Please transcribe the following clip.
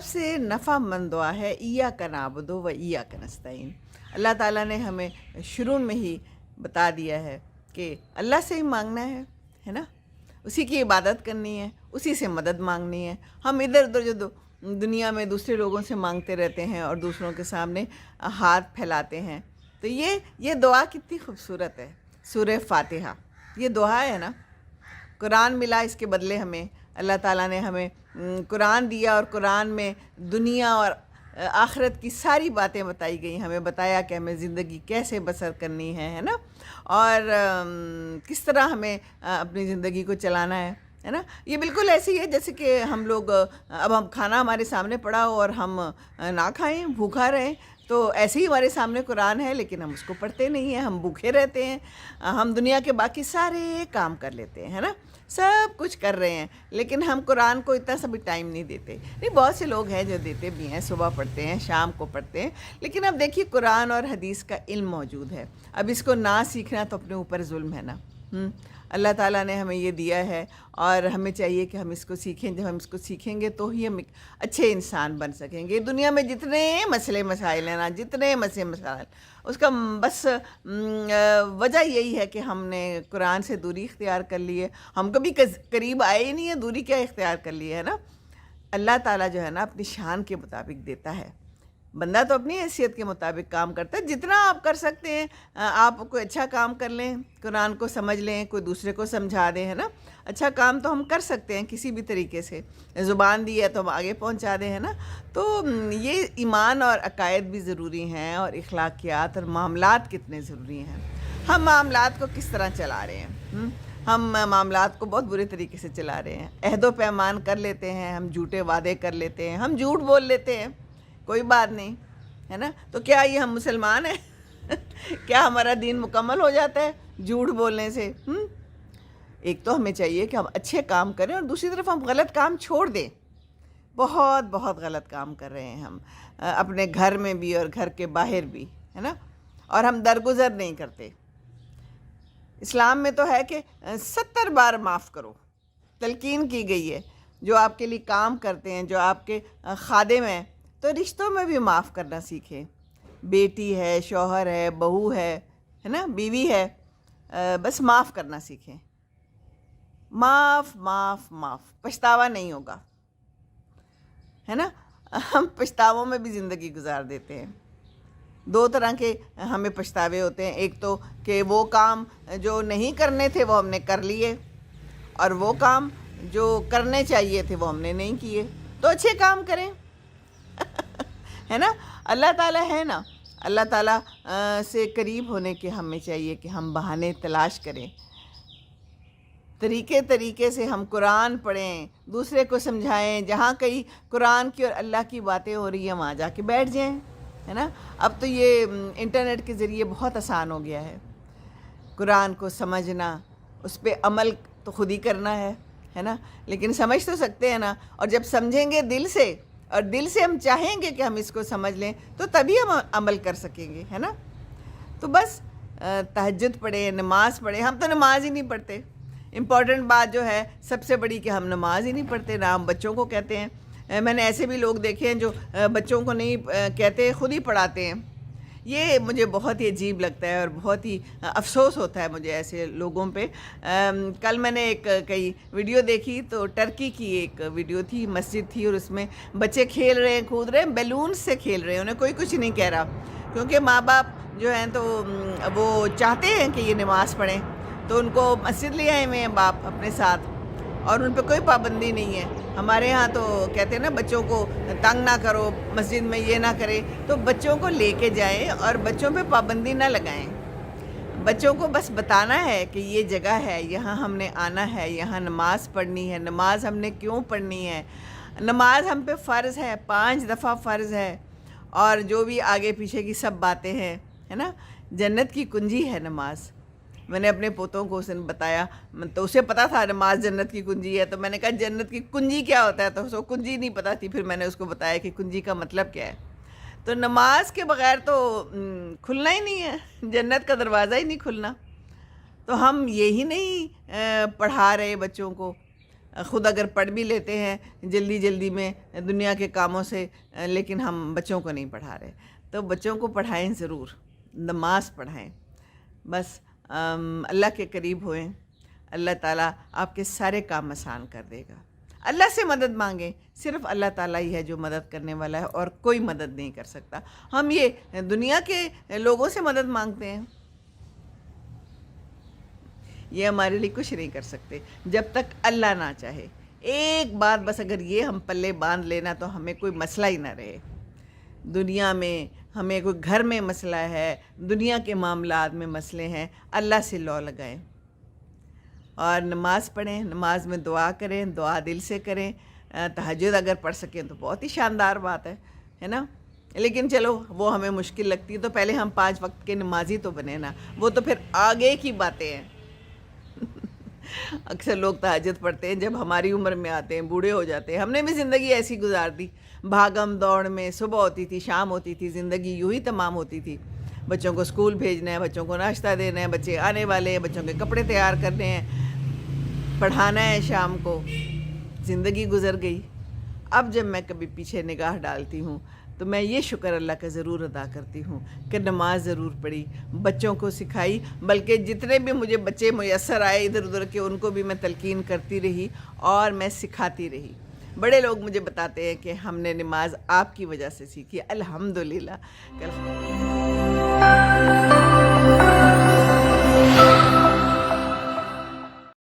سب سے نفع مند دعا ہے ایاک نعبد و ایاک نستعین۔ اللہ تعالیٰ نے ہمیں شروع میں ہی بتا دیا ہے کہ اللہ سے ہی مانگنا ہے نا، اسی کی عبادت کرنی ہے، اسی سے مدد مانگنی ہے۔ ہم ادھر ادھر جو دنیا میں دوسرے لوگوں سے مانگتے رہتے ہیں اور دوسروں کے سامنے ہاتھ پھیلاتے ہیں۔ تو یہ دعا کتنی خوبصورت ہے، سورہ فاتحہ یہ دعا ہے نا، قرآن ملا اس کے بدلے ہمیں، اللہ تعالیٰ نے ہمیں قرآن دیا اور قرآن میں دنیا اور آخرت کی ساری باتیں بتائی گئی، ہمیں بتایا کہ ہمیں زندگی کیسے بسر کرنی ہے نا، اور کس طرح ہمیں اپنی زندگی کو چلانا ہے نا۔ یہ بالکل ایسی ہے جیسے کہ ہم لوگ اب ہم کھانا ہمارے سامنے پڑا ہو اور ہم نہ کھائیں، بھوکا رہیں، تو ایسے ہی ہمارے سامنے قرآن ہے لیکن ہم اس کو پڑھتے نہیں ہیں، ہم بھوکے رہتے ہیں، ہم دنیا کے باقی سارے کام کر لیتے ہیں نا، سب کچھ کر رہے ہیں لیکن ہم قرآن کو اتنا سا بھی ٹائم نہیں دیتے۔ نہیں، بہت سے لوگ ہیں جو دیتے بھی ہیں، صبح پڑھتے ہیں، شام کو پڑھتے ہیں، لیکن اب دیکھیے قرآن اور حدیث کا علم موجود ہے، اب اس کو نہ سیکھنا تو اپنے اوپر ظلم ہے نا۔ اللہ تعالیٰ نے ہمیں یہ دیا ہے اور ہمیں چاہیے کہ ہم اس کو سیکھیں۔ جب ہم اس کو سیکھیں گے تو ہی ہم ایک اچھے انسان بن سکیں گے۔ دنیا میں جتنے مسئلے مسائل ہیں نا، جتنے مسئلے مسائل، اس کا بس وجہ یہی ہے کہ ہم نے قرآن سے دوری اختیار کر لی ہے، ہم کبھی قریب آئے ہی نہیں ہیں، دوری کیا اختیار کر لی ہے نا۔ اللہ تعالیٰ جو ہے نا اپنی شان کے مطابق دیتا ہے، بندہ تو اپنی حیثیت کے مطابق کام کرتا ہے۔ جتنا آپ کر سکتے ہیں، آپ کوئی اچھا کام کر لیں، قرآن کو سمجھ لیں، کوئی دوسرے کو سمجھا دیں، ہے نا، اچھا کام تو ہم کر سکتے ہیں کسی بھی طریقے سے، زبان دی ہے تو ہم آگے پہنچا دیں، ہے نا۔ تو یہ ایمان اور عقائد بھی ضروری ہیں، اور اخلاقیات اور معاملات کتنے ضروری ہیں۔ ہم معاملات کو کس طرح چلا رہے ہیں؟ ہم معاملات کو بہت برے طریقے سے چلا رہے ہیں، عہد و پیمان کر لیتے ہیں، ہم جھوٹے وعدے کر لیتے ہیں، ہم جھوٹ بول لیتے ہیں، کوئی بات نہیں ہے نا، تو کیا یہ ہم مسلمان ہیں؟ کیا ہمارا دین مکمل ہو جاتا ہے جھوٹ بولنے سے؟ ایک تو ہمیں چاہیے کہ ہم اچھے کام کریں اور دوسری طرف ہم غلط کام چھوڑ دیں۔ بہت بہت غلط کام کر رہے ہیں ہم، اپنے گھر میں بھی اور گھر کے باہر بھی، ہے نا، اور ہم درگزر نہیں کرتے۔ اسلام میں تو ہے کہ 70 بار معاف کرو، تلقین کی گئی ہے۔ جو آپ کے لیے کام کرتے ہیں، جو آپ کے خادم ہیں، تو رشتوں میں بھی معاف کرنا سیکھیں۔ بیٹی ہے، شوہر ہے، بہو ہے نا، بیوی ہے، بس معاف کرنا سیکھیں۔ معاف معاف معاف، پچھتاوا نہیں ہوگا، ہے نا۔ ہم پچھتاووں میں بھی زندگی گزار دیتے ہیں۔ دو طرح کے ہمیں پچھتاوے ہوتے ہیں، ایک تو کہ وہ کام جو نہیں کرنے تھے وہ ہم نے کر لیے، اور وہ کام جو کرنے چاہیے تھے وہ ہم نے نہیں کیے۔ تو اچھے کام کریں، ہے نا۔ اللہ تعالیٰ ہے نا، اللہ تعالیٰ سے قریب ہونے کے ہمیں چاہیے کہ ہم بہانے تلاش کریں، طریقے سے ہم قرآن پڑھیں، دوسرے کو سمجھائیں، جہاں کہیں قرآن کی اور اللہ کی باتیں ہو رہی ہیں وہاں جا کے بیٹھ جائیں، ہے نا۔ اب تو یہ انٹرنیٹ کے ذریعے بہت آسان ہو گیا ہے، قرآن کو سمجھنا، اس پہ عمل تو خود ہی کرنا ہے نا، لیکن سمجھ تو سکتے ہیں نا، اور جب سمجھیں گے دل سے، اور دل سے ہم چاہیں گے کہ ہم اس کو سمجھ لیں، تو تبھی ہم عمل کر سکیں گے، ہے نا۔ تو بس تہجد پڑھیں، نماز پڑھیں۔ ہم تو نماز ہی نہیں پڑھتے۔ امپورٹنٹ بات جو ہے سب سے بڑی کہ ہم نماز ہی نہیں پڑھتے، نہ ہم بچوں کو کہتے ہیں۔ میں نے ایسے بھی لوگ دیکھے ہیں جو بچوں کو نہیں کہتے، خود ہی پڑھاتے ہیں۔ یہ مجھے بہت ہی عجیب لگتا ہے اور بہت ہی افسوس ہوتا ہے مجھے ایسے لوگوں پہ۔ کل میں نے کئی ویڈیو دیکھی، تو ٹرکی کی ایک ویڈیو تھی، مسجد تھی، اور اس میں بچے کھیل رہے ہیں، کود رہے ہیں، بیلون سے کھیل رہے ہیں، انہیں کوئی کچھ نہیں کہہ رہا، کیونکہ ماں باپ جو ہیں تو وہ چاہتے ہیں کہ یہ نماز پڑھیں، تو ان کو مسجد لے آئے ہوئے ہیں باپ اپنے ساتھ، اور ان پہ کوئی پابندی نہیں ہے۔ ہمارے ہاں تو کہتے ہیں نا بچوں کو تنگ نہ کرو، مسجد میں یہ نہ کرے، تو بچوں کو لے کے جائیں اور بچوں پہ پابندی نہ لگائیں۔ بچوں کو بس بتانا ہے کہ یہ جگہ ہے، یہاں ہم نے آنا ہے، یہاں نماز پڑھنی ہے، نماز ہم نے کیوں پڑھنی ہے، نماز ہم پہ فرض ہے، 5 دفعہ فرض ہے، اور جو بھی آگے پیچھے کی سب باتیں ہیں، ہے نا۔ جنت کی کنجی ہے نماز۔ میں نے اپنے پوتوں کو اس نے بتایا، تو اسے پتا تھا نماز جنت کی کنجی ہے، تو میں نے کہا جنت کی کنجی کیا ہوتا ہے، تو اس کو کنجی نہیں پتا تھی، پھر میں نے اس کو بتایا کہ کنجی کا مطلب کیا ہے۔ تو نماز کے بغیر تو کھلنا ہی نہیں ہے، جنت کا دروازہ ہی نہیں کھلنا۔ تو ہم یہی نہیں پڑھا رہے بچوں کو، خود اگر پڑھ بھی لیتے ہیں جلدی جلدی میں دنیا کے کاموں سے، لیکن ہم بچوں کو نہیں پڑھا رہے. تو بچوں کو پڑھائیں ضرور، نماز پڑھائیں، بس اللہ کے قریب ہوئیں. اللہ تعالیٰ آپ کے سارے کام آسان کر دے گا. اللہ سے مدد مانگیں، صرف اللہ تعالیٰ ہی ہے جو مدد کرنے والا ہے، اور کوئی مدد نہیں کر سکتا. ہم یہ دنیا کے لوگوں سے مدد مانگتے ہیں، یہ ہمارے لیے کچھ نہیں کر سکتے جب تک اللہ نہ چاہے. ایک بات بس اگر یہ ہم پلے باندھ لینا تو ہمیں کوئی مسئلہ ہی نہ رہے. دنیا میں ہمیں کوئی گھر میں مسئلہ ہے، دنیا کے معاملات میں مسئلے ہیں، اللہ سے لو لگائیں اور نماز پڑھیں. نماز میں دعا کریں، دعا دل سے کریں. تہجد اگر پڑھ سکیں تو بہت ہی شاندار بات ہے نا. لیکن چلو وہ ہمیں مشکل لگتی ہے، تو پہلے ہم 5 وقت کے نمازی تو بنے نا، وہ تو پھر آگے کی باتیں ہیں. اکثر لوگ تہجد پڑھتے ہیں جب ہماری عمر میں آتے ہیں، بوڑھے ہو جاتے ہیں. ہم نے بھی زندگی ایسی گزار دی، بھاگم دوڑ میں. صبح ہوتی تھی، شام ہوتی تھی، زندگی یوں ہی تمام ہوتی تھی. بچوں کو اسکول بھیجنا ہے، بچوں کو ناشتہ دینا ہے، بچے آنے والے ہیں، بچوں کے کپڑے تیار کرنے ہیں، پڑھانا ہے شام کو. زندگی گزر گئی. اب جب میں کبھی پیچھے نگاہ ڈالتی ہوں تو میں یہ شکر اللہ کا ضرور ادا کرتی ہوں کہ نماز ضرور پڑھی، بچوں کو سکھائی، بلکہ جتنے بھی مجھے بچے میسر آئے ادھر ادھر کے ان کو بھی میں تلقین کرتی رہی اور میں سکھاتی رہی. بڑے لوگ مجھے بتاتے ہیں کہ ہم نے نماز آپ کی وجہ سے سیکھی. الحمدللہ.